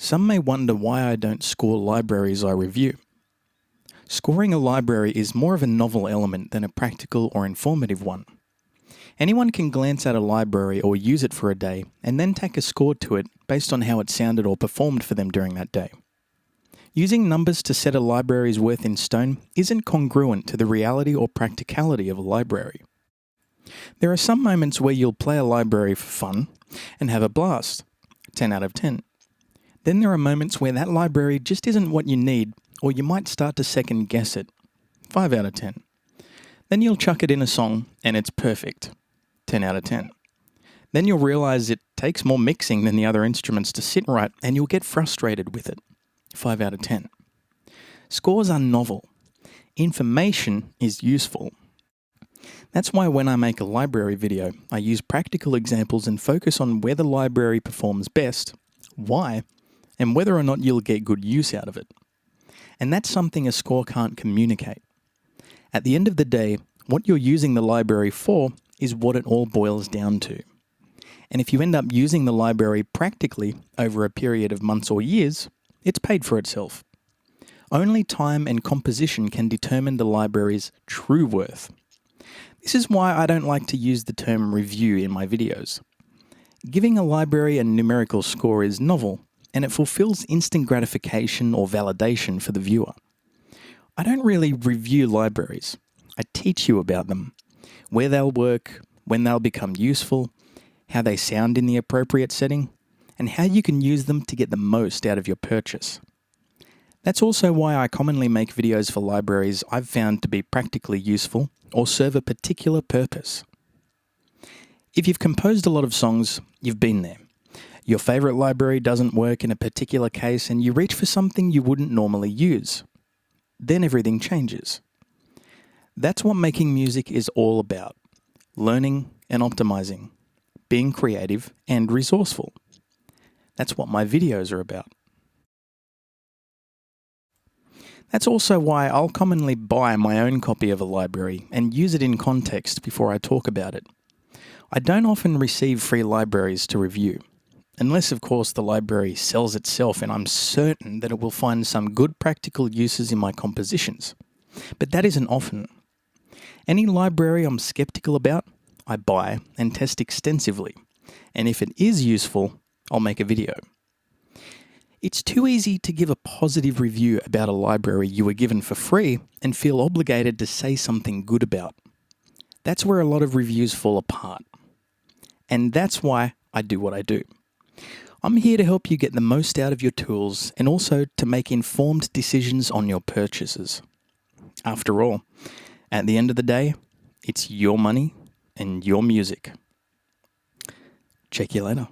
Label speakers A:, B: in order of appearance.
A: Some may wonder why I don't score libraries I review. Scoring a library is more of a novel element than a practical or informative one. Anyone can glance at a library or use it for a day and then tack a score to it based on how it sounded or performed for them during that day. Using numbers to set a library's worth in stone isn't congruent to the reality or practicality of a library. There are some moments where you'll play a library for fun and have a blast, 10 out of 10. Then there are moments where that library just isn't what you need, or you might start to second guess it, 5 out of 10. Then you'll chuck it in a song and it's perfect, 10 out of 10. Then you'll realize it takes more mixing than the other instruments to sit right and you'll get frustrated with it, 5 out of 10. Scores are novel. Information is useful. That's why when I make a library video, I use practical examples and focus on where the library performs best, why, and whether or not you'll get good use out of it. And that's something a score can't communicate. At the end of the day, what you're using the library for is what it all boils down to. And if you end up using the library practically over a period of months or years, it's paid for itself. Only time and composition can determine the library's true worth. This is why I don't like to use the term review in my videos. Giving a library a numerical score is novel, and it fulfills instant gratification or validation for the viewer. I don't really review libraries. I teach you about them, where they'll work, when they'll become useful, how they sound in the appropriate setting, and how you can use them to get the most out of your purchase. That's also why I commonly make videos for libraries I've found to be practically useful or serve a particular purpose. If you've composed a lot of songs, you've been there. Your favourite library doesn't work in a particular case and you reach for something you wouldn't normally use. Then everything changes. That's what making music is all about. Learning and optimizing. Being creative and resourceful. That's what my videos are about. That's also why I'll commonly buy my own copy of a library and use it in context before I talk about it. I don't often receive free libraries to review. Unless, of course, the library sells itself and I'm certain that it will find some good practical uses in my compositions. But that isn't often. Any library I'm skeptical about, I buy and test extensively. And if it is useful, I'll make a video. It's too easy to give a positive review about a library you were given for free and feel obligated to say something good about. That's where a lot of reviews fall apart. And that's why I do what I do. I'm here to help you get the most out of your tools and also to make informed decisions on your purchases. After all, at the end of the day, it's your money and your music. Check you later.